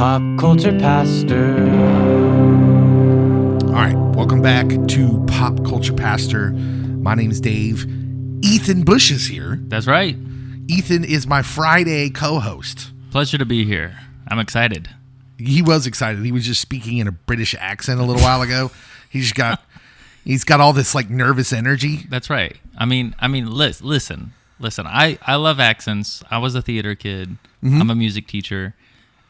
Pop Culture Pastor. All right, welcome back to Pop Culture Pastor. My name is Dave. Ethan Bush is here. That's right. Ethan is my Friday co-host. Pleasure to be here. I'm excited. He was excited. He was just speaking in a British accent a little while ago. He's got all this like nervous energy. That's right. I mean, listen. I love accents. I was a theater kid. Mm-hmm. I'm a music teacher.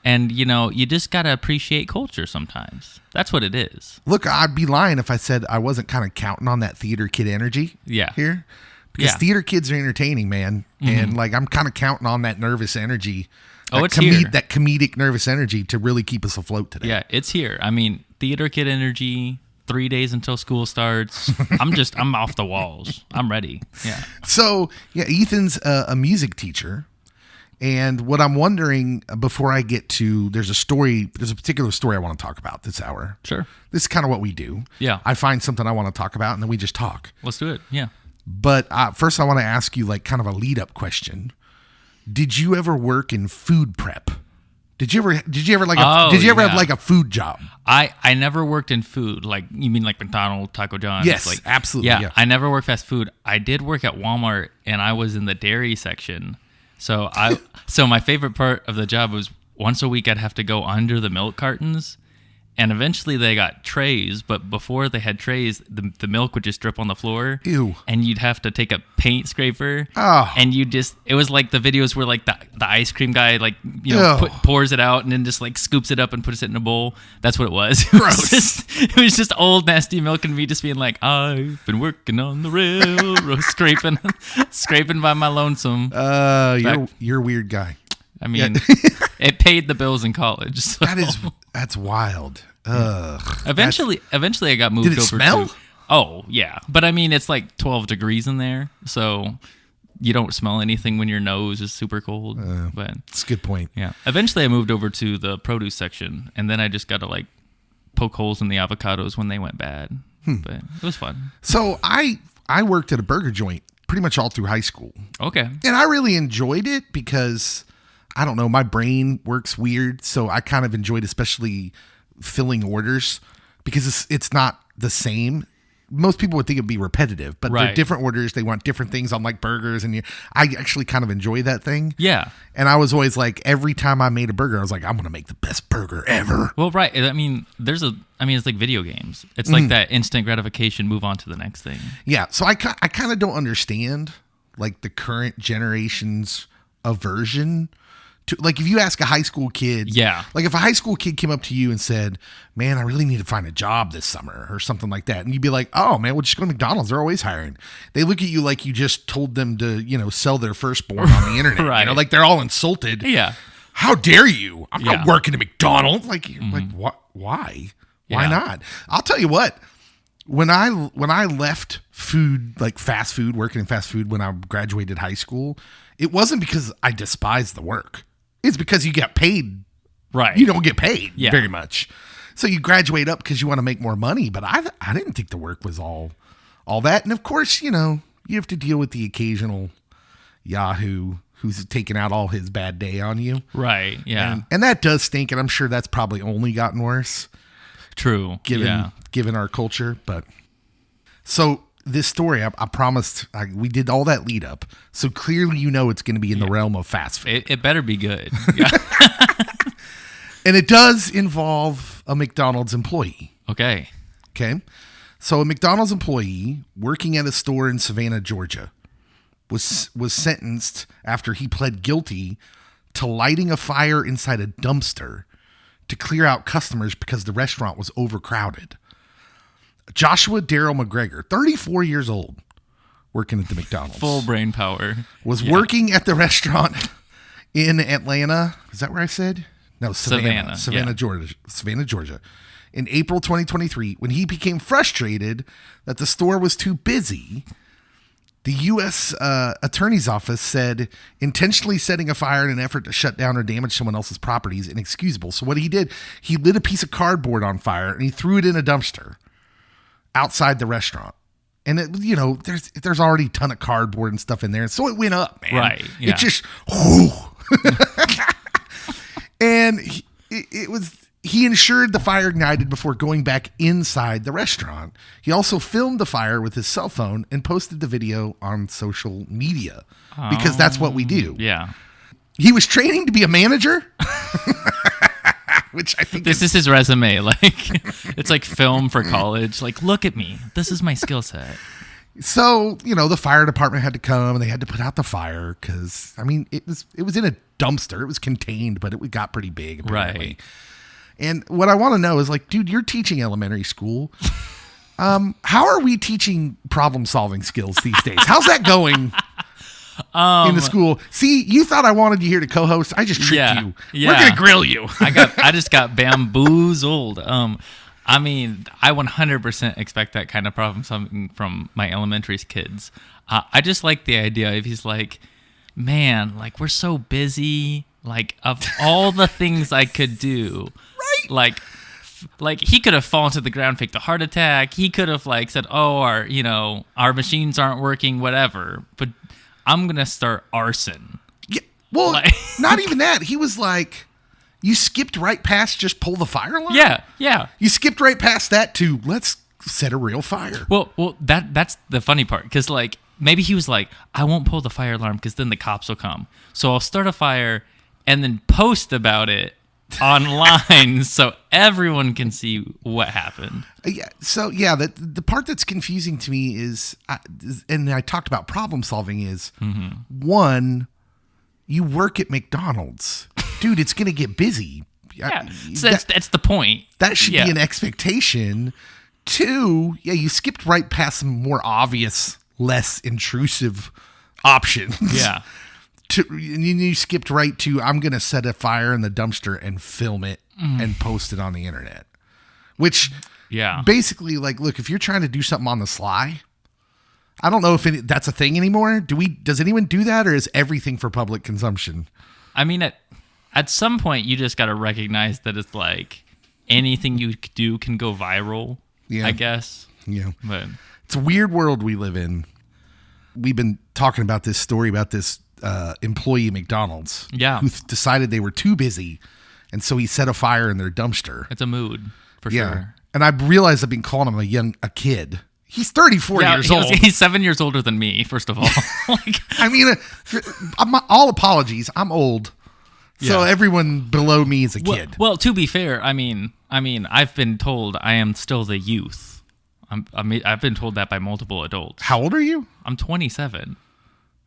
And, you just got to appreciate culture sometimes. That's what it is. Look, I'd be lying if I said I wasn't kind of counting on that theater kid energy here. Because theater kids are entertaining, man. Mm-hmm. And, like, I'm kind of counting on that nervous energy. It's here. That comedic nervous energy to really keep us afloat today. Yeah, it's here. I mean, theater kid energy, 3 days until school starts. I'm off the walls. I'm ready. Yeah. So, Ethan's a music teacher. And what I'm wondering before I get to, there's a particular story I want to talk about this hour. Sure. This is kind of what we do. Yeah. I find something I want to talk about and then we just talk. Let's do it. Yeah. But first I want to ask you like kind of a lead up question. Did you ever work in food prep? Did you ever have like a food job? I never worked in food. Like, you mean like McDonald's, Taco John's? Yes, absolutely. Yeah, I never worked fast food. I did work at Walmart and I was in the dairy section. So my favorite part of the job was once a week I'd have to go under the milk cartons, and eventually they got trays. But before they had trays, the milk would just drip on the floor. Ew! And you'd have to take a paint scraper. Oh! And it was like the videos where like the ice cream guy pours it out and then just like scoops it up and puts it in a bowl. That's what it was. Gross. It was just old nasty milk and me just being like, I've been working on the railroad, scraping by my lonesome. You're a weird guy. I mean, it paid the bills in college. So. That's wild. Ugh. Eventually, I got moved over. Did it smell? Oh yeah, but I mean, it's like 12 degrees in there, so you don't smell anything when your nose is super cold. But that's a good point. Yeah. Eventually, I moved over to the produce section, and then I just got to like poke holes in the avocados when they went bad. But it was fun. So I worked at a burger joint pretty much all through high school. Okay. And I really enjoyed it because, I don't know, my brain works weird. So I kind of enjoyed especially filling orders because it's not the same. Most people would think it'd be repetitive, but they're different orders. They want different things on like burgers. And I actually kind of enjoy that thing. Yeah. And I was always like, every time I made a burger, I was like, I'm going to make the best burger ever. Well, right. I mean, it's like video games. It's like that instant gratification, move on to the next thing. Yeah. So I kind of don't understand like the current generation's aversion to, like, if you ask a high school kid, like if a high school kid came up to you and said, man, I really need to find a job this summer or something like that. And you'd be like, oh man, we'll just go to McDonald's. They're always hiring. They look at you like you just told them to, sell their firstborn on the internet. Right. Like they're all insulted. Yeah. How dare you? I'm not working at McDonald's. Like what? Why? Why not? I'll tell you what, when I left food, like fast food, working in fast food when I graduated high school, it wasn't because I despised the work. It's because you get paid. Right. You don't get paid very much. So you graduate up because you want to make more money. But I didn't think the work was all that. And of course, you have to deal with the occasional Yahoo who's taking out all his bad day on you. Right. Yeah. And that does stink. And I'm sure that's probably only gotten worse. True. Given our culture. But so this story, I promised, we did all that lead up. So clearly, it's going to be in the realm of fast food. It better be good. And it does involve a McDonald's employee. Okay. So a McDonald's employee working at a store in Savannah, Georgia, was sentenced after he pled guilty to lighting a fire inside a dumpster to clear out customers because the restaurant was overcrowded. Joshua Darrell McGregor, 34 years old, working at the McDonald's. Full brain power. Was working at the restaurant in Atlanta. Is that where I said? No, Savannah, Georgia. In April 2023, when he became frustrated that the store was too busy, the U.S. Attorney's Office said intentionally setting a fire in an effort to shut down or damage someone else's property is inexcusable. So what he did, he lit a piece of cardboard on fire and he threw it in a dumpster outside the restaurant. And there's already a ton of cardboard and stuff in there. So it went up, man. Right. Yeah. It just, and he ensured the fire ignited before going back inside the restaurant. He also filmed the fire with his cell phone and posted the video on social media because that's what we do. Yeah. He was training to be a manager, which I think this is his resume. Like, it's like film for college. Like, look at me. This is my skill set. So, the fire department had to come and they had to put out the fire because, it was in a dumpster. It was contained, but it got pretty big, apparently. Right. And what I want to know is, like, dude, you're teaching elementary school. How are we teaching problem-solving skills these days? How's that going in the school? See, you thought I wanted you here to co-host. I just tricked you. Yeah. We're gonna grill you. I just got bamboozled. I 100% expect that kind of problem solving from my elementary kids. I just like the idea if he's like, man, like, we're so busy. Like, of all the things I could do, right? Like he could have fallen to the ground, faked a heart attack. He could have said, "Oh, our machines aren't working, whatever." But I'm gonna start arson. Yeah. Well, not even that. He was like, you skipped right past just pull the fire alarm. Yeah. You skipped right past that to let's set a real fire. Well, that's the funny part because maybe he was like, I won't pull the fire alarm because then the cops will come. So I'll start a fire and then post about it online so everyone can see what happened. Yeah. So the part that's confusing to me is, and I talked about problem solving is one, you work at McDonald's, dude. It's gonna get busy. Yeah, so that's the point. That should be an expectation. Two, you skipped right past some more obvious, less intrusive options. Yeah. And you skipped right to, I'm going to set a fire in the dumpster and film it and post it on the internet. Which, basically, look, if you're trying to do something on the sly, I don't know if that's a thing anymore. Does anyone do that, or is everything for public consumption? At some point, you just got to recognize that it's like anything you do can go viral, I guess. Yeah. But it's a weird world we live in. We've been talking about this story about this employee at McDonald's who decided they were too busy, and so he set a fire in their dumpster. It's a mood, for sure. And I realized I've been calling him a kid. He's 34 years old. He's 7 years older than me, first of all. All apologies. I'm old. So everyone below me is a kid. Well, to be fair, I've been told I am still the youth. I've been told that by multiple adults. How old are you? I'm 27.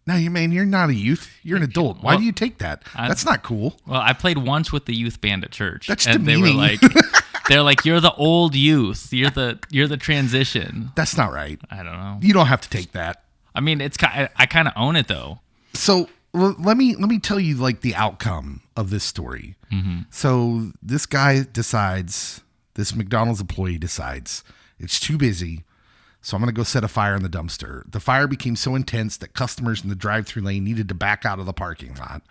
No, you're not a youth. You're an adult. Why do you take that? That's not cool. Well, I played once with the youth band at church. That's demeaning. They're like, you're the old youth. You're the transition. That's not right. I don't know. You don't have to take that. I kind of own it though. So let me tell you the outcome of this story. Mm-hmm. So this McDonald's employee decides it's too busy. So I'm going to go set a fire in the dumpster. The fire became so intense that customers in the drive-thru lane needed to back out of the parking lot.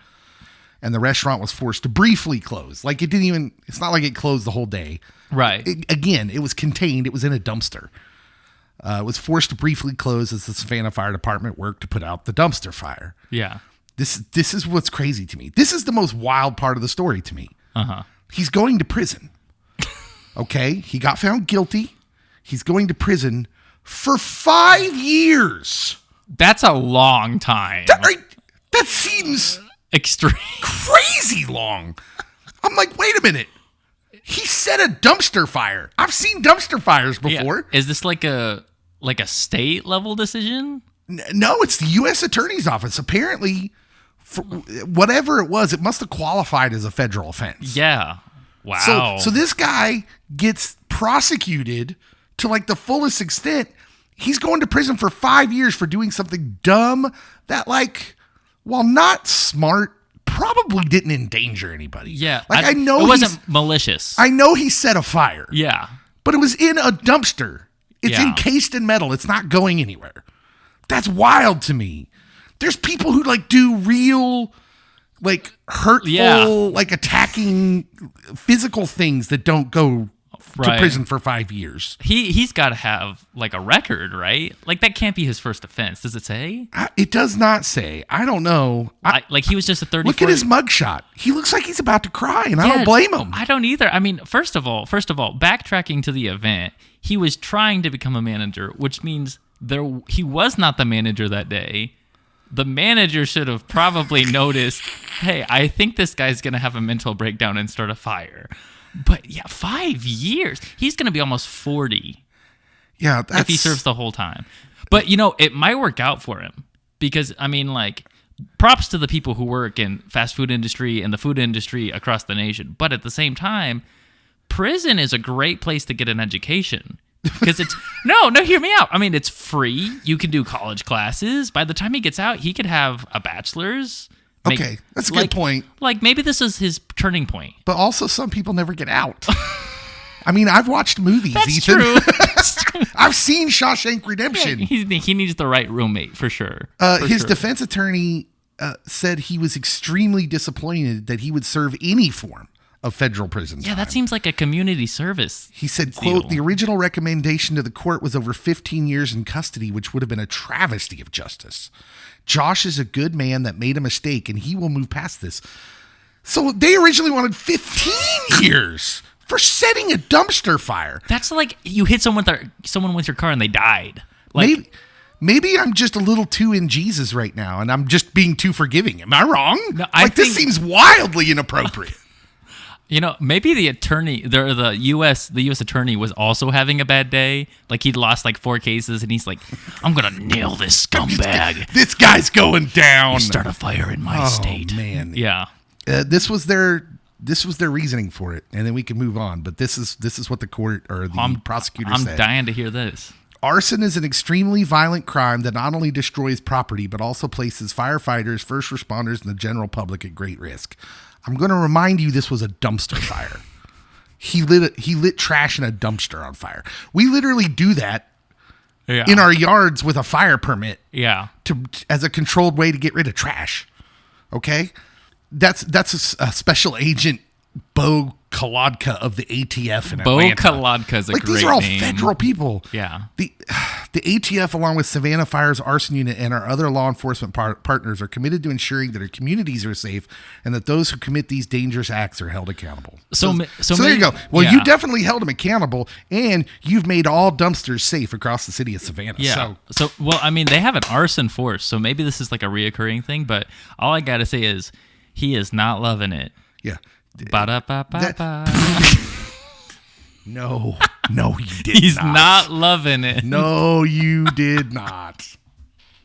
And the restaurant was forced to briefly close. It's not like it closed the whole day. Right. It was contained. It was in a dumpster. It was forced to briefly close as the Savannah Fire Department worked to put out the dumpster fire. Yeah. This is what's crazy to me. This is the most wild part of the story to me. Uh-huh. He's going to prison. Okay? He got found guilty. He's going to prison for 5 years. That's a long time. That seems extreme, crazy long. I'm like, wait a minute. He set a dumpster fire. I've seen dumpster fires before. Yeah. Is this like a state level decision? No, it's the U.S. Attorney's Office. Apparently, for whatever it was, it must have qualified as a federal offense. Yeah. Wow. So this guy gets prosecuted to the fullest extent. He's going to prison for 5 years for doing something dumb that, while not smart, probably didn't endanger anybody. Yeah. I know it wasn't malicious. I know he set a fire. Yeah. But it was in a dumpster. It's encased in metal. It's not going anywhere. That's wild to me. There's people who do real hurtful, attacking physical things that don't go to prison for 5 years. He's got to have like a record, right? Like that can't be his first offense. Does it say? It does not say. I don't know. Like he was just a 30. Look at his mugshot. He looks like he's about to cry, and I don't blame him. I don't either. I mean, first of all, backtracking to the event, he was trying to become a manager, which means he was not the manager that day. The manager should have probably noticed, hey, I think this guy's going to have a mental breakdown and start a fire. But yeah, 5 years. He's going to be almost 40. Yeah, if he serves the whole time. But, you know, it might work out for him. Because, I mean, like, props to the people who work in fast food industry and the food industry across the nation. But at the same time, prison is a great place to get an education. Because it's no, hear me out. I mean, it's free. You can do college classes. By the time he gets out, he could have a bachelor's. Okay, that's a good point. Like maybe this is his turning point. But also, some people never get out. I mean, I've watched movies, That's Ethan. True. That's true. I've seen Shawshank Redemption. Yeah, he needs the right roommate for sure. His defense attorney said he was extremely disappointed that he would serve any form of federal prison time. Yeah, that seems like a community service. He said, quote, the original recommendation to the court was over 15 years in custody, which would have been a travesty of justice. Josh is a good man that made a mistake, and he will move past this. So they originally wanted 15 years for setting a dumpster fire. That's like you hit someone with your car and they died. Like, Maybe I'm just a little too in Jesus right now, and I'm just being too forgiving. Am I wrong? No, this seems wildly inappropriate. You know, maybe the attorney, the U.S. attorney was also having a bad day. Like he'd lost like 4 cases, and he's like, "I'm gonna nail this scumbag. This guy's going down. Start a fire in my state." Oh man, yeah. This was their reasoning for it, and then we can move on. But this is what the court or the prosecutor said. I'm dying to hear this. Arson is an extremely violent crime that not only destroys property, but also places firefighters, first responders, and the general public at great risk. I'm going to remind you this was a dumpster fire. He lit trash in a dumpster on fire. We literally do that in our yards with a fire permit. Yeah. As a controlled way to get rid of trash. Okay? That's a special agent Bo Kolodka of the ATF in Atlanta. Bo Kolodka is a great name. These are all federal people. Yeah. The ATF, along with Savannah Fire's arson unit and our other law enforcement partners, are committed to ensuring that our communities are safe and that those who commit these dangerous acts are held accountable. So there you go. Well, you definitely held them accountable, and you've made all dumpsters safe across the city of Savannah. Yeah. So well, I mean, they have an arson force, so maybe this is like a reoccurring thing, but all I got to say is he is not loving it. Yeah. Ba-da-ba-ba-ba. No, you did not. He's not loving it. No, you did not.